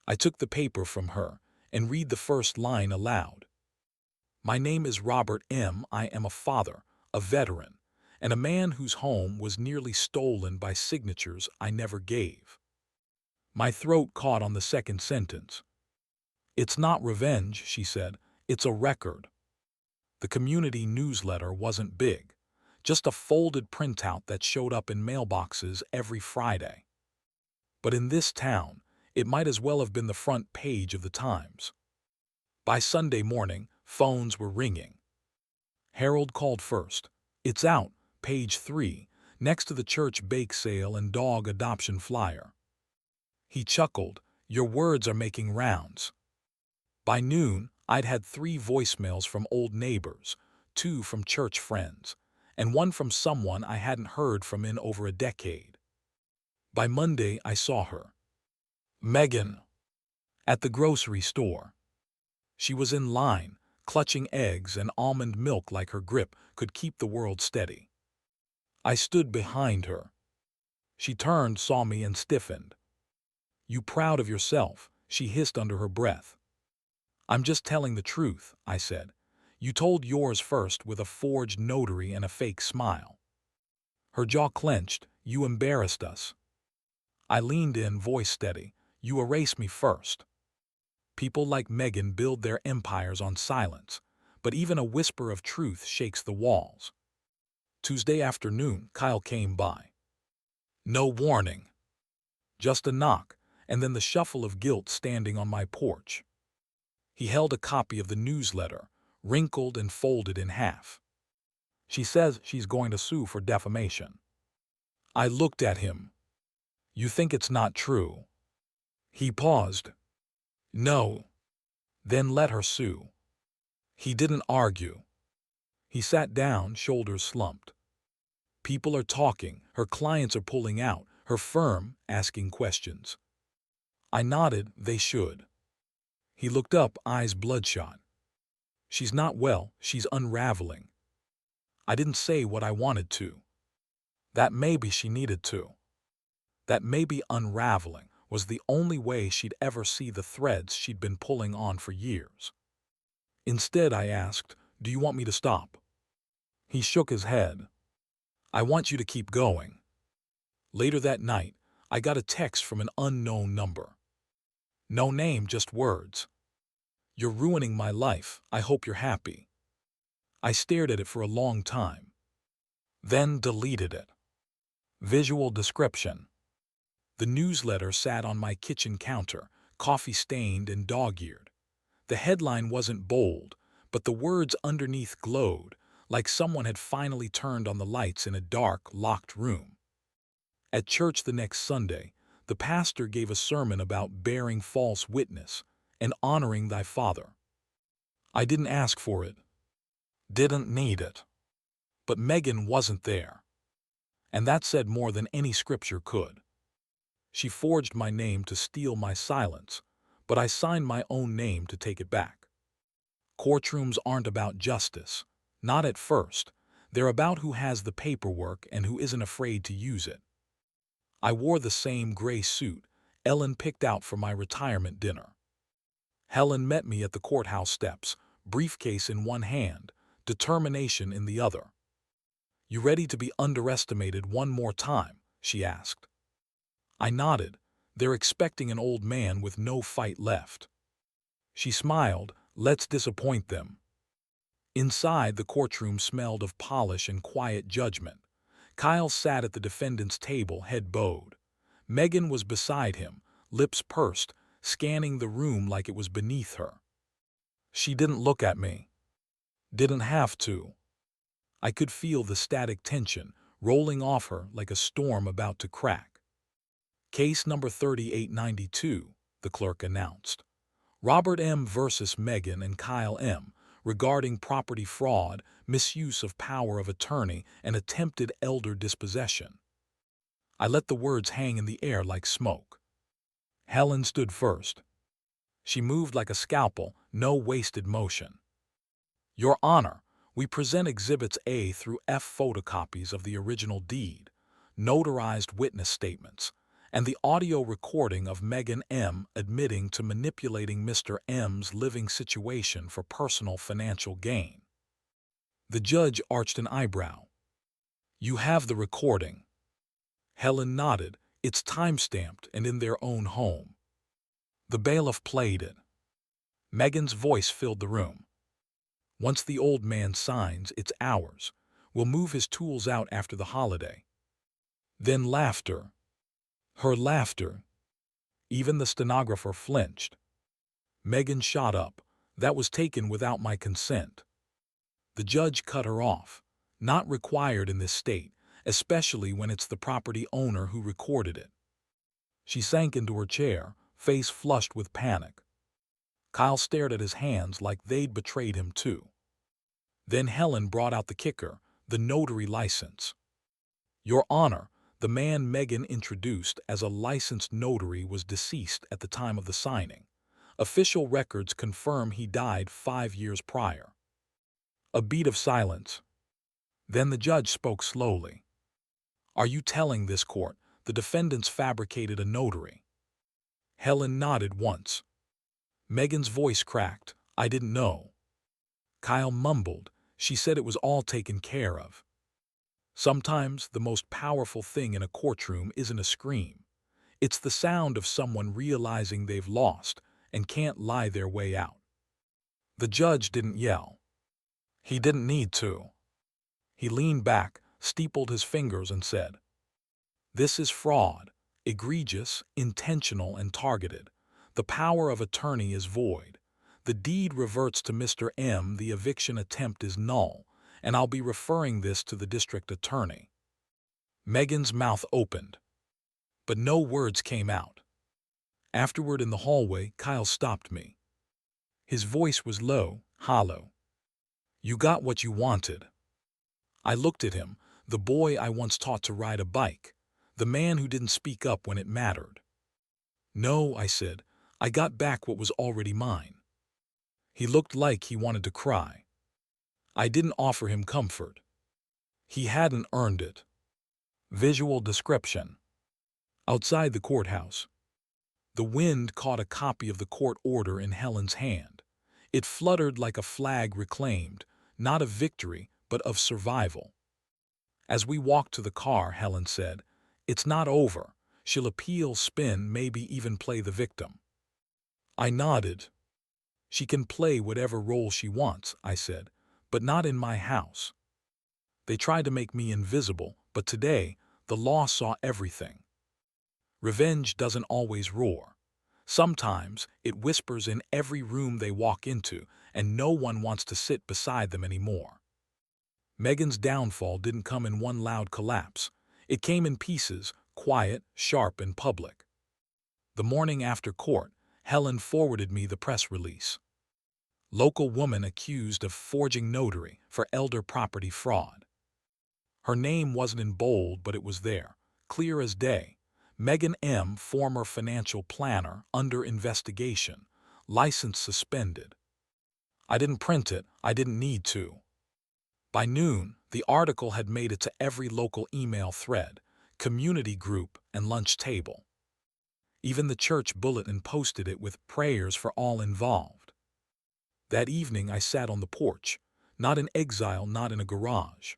I took the paper from her and read the first line aloud. My name is Robert M. I am a father, a veteran, and a man whose home was nearly stolen by signatures I never gave. My throat caught on the second sentence. It's not revenge, she said. It's a record. The community newsletter wasn't big, just a folded printout that showed up in mailboxes every Friday. But in this town, it might as well have been the front page of the Times. By Sunday morning, phones were ringing. Harold called first. It's out, page 3, next to the church bake sale and dog adoption flyer. He chuckled. Your words are making rounds. By noon, I'd had 3 voicemails from old neighbors, 2 from church friends, and 1 from someone I hadn't heard from in over a decade. By Monday, I saw her. Megan. At the grocery store. She was in line, clutching eggs and almond milk like her grip could keep the world steady. I stood behind her. She turned, saw me, and stiffened. You proud of yourself? She hissed under her breath. I'm just telling the truth, I said. You told yours first with a forged notary and a fake smile. Her jaw clenched. You embarrassed us. I leaned in, voice steady. You erased me first. People like Megan build their empires on silence, but even a whisper of truth shakes the walls. Tuesday afternoon, Kyle came by. No warning. Just a knock, and then the shuffle of guilt standing on my porch. He held a copy of the newsletter, wrinkled and folded in half. She says she's going to sue for defamation. I looked at him. You think it's not true? He paused. No. Then let her sue. He didn't argue. He sat down, shoulders slumped. People are talking, her clients are pulling out, her firm asking questions. I nodded, they should. He looked up, eyes bloodshot. She's not well, she's unraveling. I didn't say what I wanted to. That maybe she needed to. That maybe unraveling was the only way she'd ever see the threads she'd been pulling on for years. Instead, I asked, do you want me to stop? He shook his head. I want you to keep going. Later that night, I got a text from an unknown number. No name, just words. You're ruining my life. I hope you're happy. I stared at it for a long time. Then deleted it. Visual description. The newsletter sat on my kitchen counter, coffee-stained and dog-eared. The headline wasn't bold, but the words underneath glowed, like someone had finally turned on the lights in a dark, locked room. At church the next Sunday, the pastor gave a sermon about bearing false witness and honoring thy father. I didn't ask for it. Didn't need it. But Megan wasn't there. And that said more than any scripture could. She forged my name to steal my silence, but I signed my own name to take it back. Courtrooms aren't about justice. Not at first. They're about who has the paperwork and who isn't afraid to use it. I wore the same gray suit, Ellen picked out for my retirement dinner. Helen met me at the courthouse steps, briefcase in one hand, determination in the other. "You ready to be underestimated one more time?" she asked. I nodded. They're expecting an old man with no fight left. She smiled. "Let's disappoint them." Inside, the courtroom smelled of polish and quiet judgment. Kyle sat at the defendant's table, head bowed. Megan was beside him, lips pursed, scanning the room like it was beneath her. She didn't look at me. Didn't have to. I could feel the static tension rolling off her like a storm about to crack. "Case number 3892, the clerk announced. "Robert M. versus Megan and Kyle M. regarding property fraud, misuse of power of attorney, and attempted elder dispossession." I let the words hang in the air like smoke. Helen stood first. She moved like a scalpel, no wasted motion. "Your Honor, we present Exhibits A through F photocopies of the original deed, notarized witness statements, and the audio recording of Megan M. admitting to manipulating Mr. M.'s living situation for personal financial gain." The judge arched an eyebrow. "You have the recording?" Helen nodded. "It's time-stamped and in their own home." The bailiff played it. Megan's voice filled the room. "Once the old man signs, it's ours. We'll move his tools out after the holiday." Then laughter. Her laughter. Even the stenographer flinched. Megan shot up. "That was taken without my consent." The judge cut her off. "Not required in this state, especially when it's the property owner who recorded it." She sank into her chair, face flushed with panic. Kyle stared at his hands like they'd betrayed him too. Then Helen brought out the kicker, the notary license. "Your Honor, the man Megan introduced as a licensed notary was deceased at the time of the signing. Official records confirm he died 5 years prior." A beat of silence. Then the judge spoke slowly. "Are you telling this court the defendants fabricated a notary?" Helen nodded once. Megan's voice cracked. "I didn't know." Kyle mumbled. "She said it was all taken care of." Sometimes the most powerful thing in a courtroom isn't a scream. It's the sound of someone realizing they've lost and can't lie their way out. The judge didn't yell. He didn't need to. He leaned back, steepled his fingers, and said, "This is fraud, egregious, intentional, and targeted. The power of attorney is void. The deed reverts to Mr. M. The eviction attempt is null, and I'll be referring this to the district attorney." Megan's mouth opened, but no words came out. Afterward in the hallway, Kyle stopped me. His voice was low, hollow. "You got what you wanted." I looked at him, the boy I once taught to ride a bike, the man who didn't speak up when it mattered. "No," I said, "I got back what was already mine." He looked like he wanted to cry. I didn't offer him comfort. He hadn't earned it. Visual description. Outside the courthouse. The wind caught a copy of the court order in Helen's hand. It fluttered like a flag reclaimed, not of victory, but of survival. As we walked to the car, Helen said, "It's not over. She'll appeal, spin, maybe even play the victim." I nodded. "She can play whatever role she wants," I said, "but not in my house." They tried to make me invisible, but today, the law saw everything. Revenge doesn't always roar. Sometimes it whispers in every room they walk into, and no one wants to sit beside them anymore. Megan's downfall didn't come in one loud collapse. It came in pieces, quiet, sharp, and public. The morning after court, Helen forwarded me the press release. "Local woman accused of forging notary for elder property fraud." Her name wasn't in bold, but it was there, clear as day. Megan M., former financial planner, under investigation, license suspended. I didn't print it, I didn't need to. By noon, the article had made it to every local email thread, community group, and lunch table. Even the church bulletin posted it with prayers for all involved. That evening I sat on the porch, not in exile, not in a garage.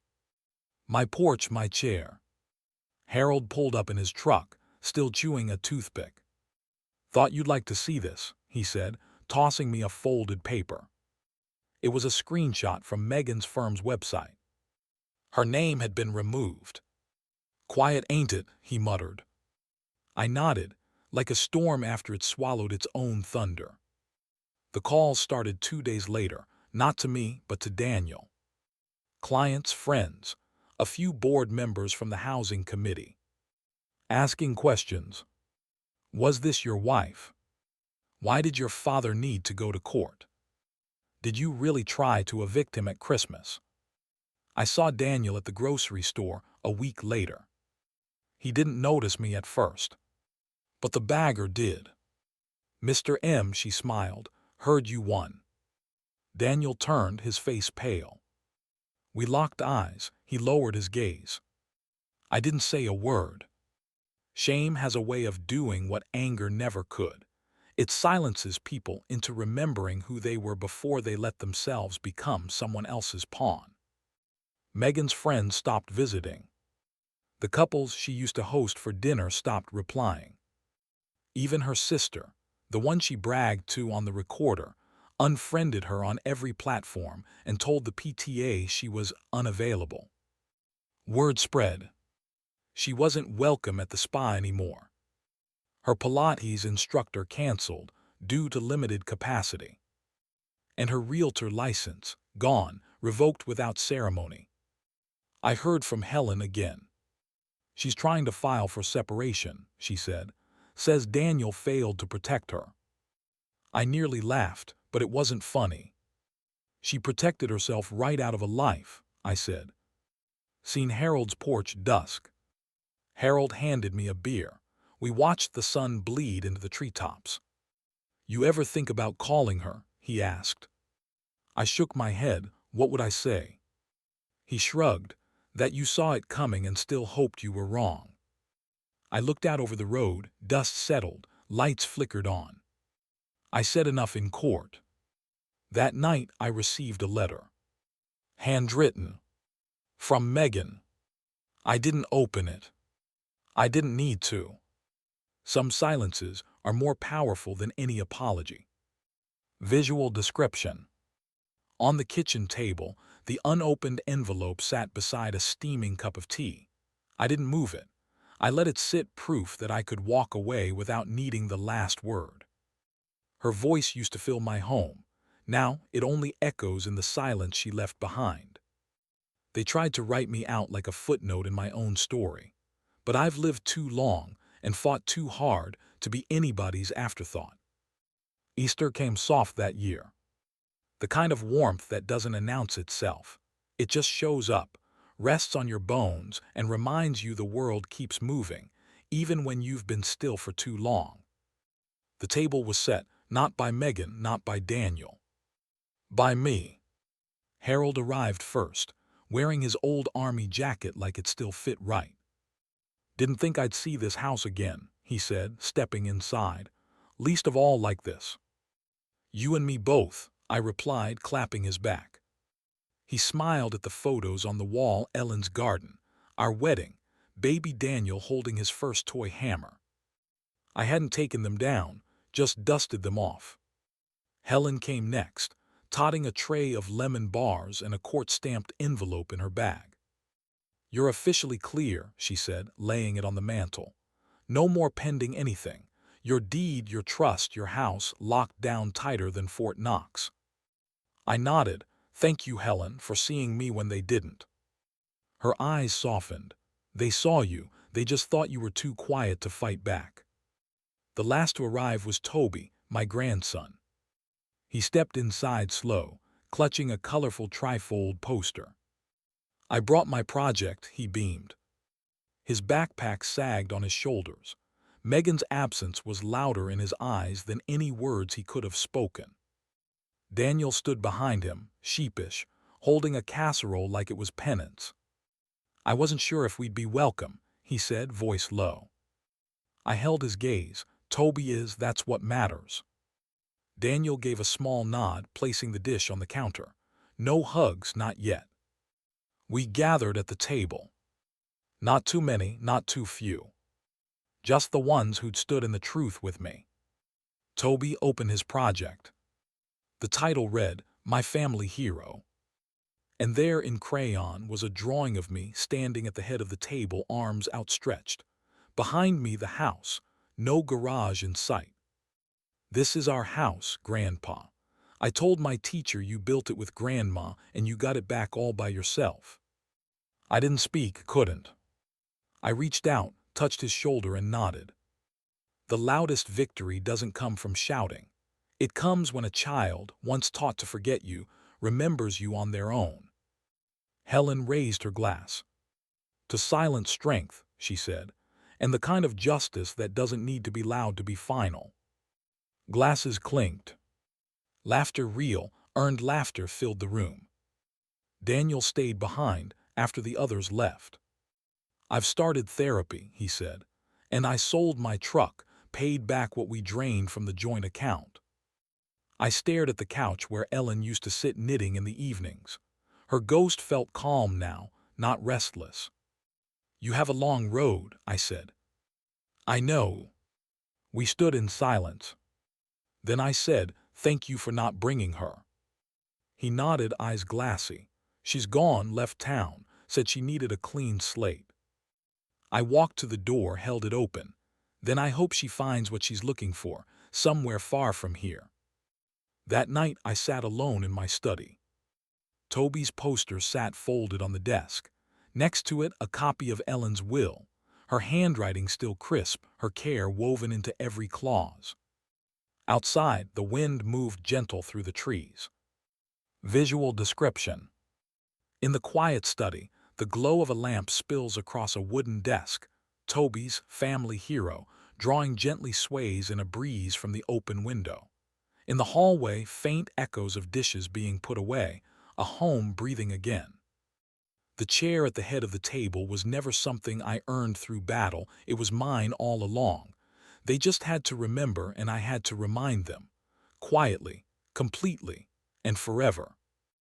My porch, my chair. Harold pulled up in his truck, still chewing a toothpick. "Thought you'd like to see this," he said, tossing me a folded paper. It was a screenshot from Megan's firm's website. Her name had been removed. "Quiet, ain't it?" he muttered. I nodded, like a storm after it swallowed its own thunder. The calls started 2 days later, not to me, but to Daniel. Clients, friends, a few board members from the housing committee. Asking questions. Was this your wife? Why did your father need to go to court? Did you really try to evict him at Christmas? I saw Daniel at the grocery store a week later. He didn't notice me at first, but the bagger did. "Mr. M," she smiled, "heard you won." Daniel turned, his face pale. We locked eyes. He lowered his gaze. I didn't say a word. Shame has a way of doing what anger never could. It silences people into remembering who they were before they let themselves become someone else's pawn. Megan's friends stopped visiting. The couples she used to host for dinner stopped replying. Even her sister, the one she bragged to on the recorder, unfriended her on every platform and told the PTA she was unavailable. Word spread. She wasn't welcome at the spa anymore. Her Pilates instructor canceled due to limited capacity. And her realtor license, gone, revoked without ceremony. I heard from Helen again. "She's trying to file for separation," she said. "Says Daniel failed to protect her." I nearly laughed, but it wasn't funny. "She protected herself right out of a life," I said. "Seen Harold's porch dusk." Harold handed me a beer. We watched the sun bleed into the treetops. "You ever think about calling her?" he asked. I shook my head. What would I say? He shrugged. "That you saw it coming and still hoped you were wrong." I looked out over the road. Dust settled. Lights flickered on. I said enough in court. That night I received a letter. Handwritten. From Megan. I didn't open it. I didn't need to. Some silences are more powerful than any apology. Visual description. On the kitchen table, the unopened envelope sat beside a steaming cup of tea. I didn't move it. I let it sit, proof that I could walk away without needing the last word. Her voice used to fill my home. Now it only echoes in the silence she left behind. They tried to write me out like a footnote in my own story. But I've lived too long and fought too hard to be anybody's afterthought. Easter came soft that year. The kind of warmth that doesn't announce itself. It just shows up, rests on your bones, and reminds you the world keeps moving, even when you've been still for too long. The table was set, not by Megan, not by Daniel. By me. Harold arrived first, wearing his old army jacket like it still fit right. "Didn't think I'd see this house again," he said, stepping inside. "Least of all like this." "You and me both," I replied, clapping his back. He smiled at the photos on the wall. Ellen's garden, our wedding, baby Daniel holding his first toy hammer. I hadn't taken them down, just dusted them off. Helen came next, totting a tray of lemon bars and a court-stamped envelope in her bag. "You're officially clear," she said, laying it on the mantel. "No more pending anything. Your deed, your trust, your house locked down tighter than Fort Knox." I nodded. "Thank you, Helen, for seeing me when they didn't." Her eyes softened. "They saw you. They just thought you were too quiet to fight back." The last to arrive was Toby, my grandson. He stepped inside slow, clutching a colorful trifold poster. "I brought my project," he beamed. His backpack sagged on his shoulders. Megan's absence was louder in his eyes than any words he could have spoken. Daniel stood behind him, sheepish, holding a casserole like it was penance. "I wasn't sure if we'd be welcome," he said, voice low. I held his gaze. Toby is, that's what matters. Daniel gave a small nod, placing the dish on the counter. No hugs, not yet. We gathered at the table. Not too many, not too few. Just the ones who'd stood in the truth with me. Toby opened his project. The title read, My Family Hero. And there in crayon was a drawing of me standing at the head of the table, arms outstretched. Behind me the house, no garage in sight. This is our house, Grandpa. I told my teacher you built it with Grandma and you got it back all by yourself. I didn't speak, couldn't. I reached out, touched his shoulder and nodded. The loudest victory doesn't come from shouting. It comes when a child, once taught to forget you, remembers you on their own. Helen raised her glass. To silent strength, she said, and the kind of justice that doesn't need to be loud to be final. Glasses clinked. Laughter, real, earned laughter, filled the room. Daniel stayed behind after the others left. I've started therapy, he said, and I sold my truck, paid back what we drained from the joint account. I stared at the couch where Ellen used to sit knitting in the evenings. Her ghost felt calm now, not restless. You have a long road, I said. I know. We stood in silence. Then I said, thank you for not bringing her. He nodded, eyes glassy. She's gone, left town, said she needed a clean slate. I walked to the door, held it open. Then I hope she finds what she's looking for, somewhere far from here. That night I sat alone in my study. Toby's poster sat folded on the desk. Next to it, a copy of Ellen's will, her handwriting still crisp, her care woven into every clause. Outside, the wind moved gentle through the trees. Visual description. In the quiet study, the glow of a lamp spills across a wooden desk. Toby's family hero, drawing gently, sways in a breeze from the open window. In the hallway, faint echoes of dishes being put away, a home breathing again. The chair at the head of the table was never something I earned through battle, it was mine all along. They just had to remember and I had to remind them. Quietly, completely, and forever.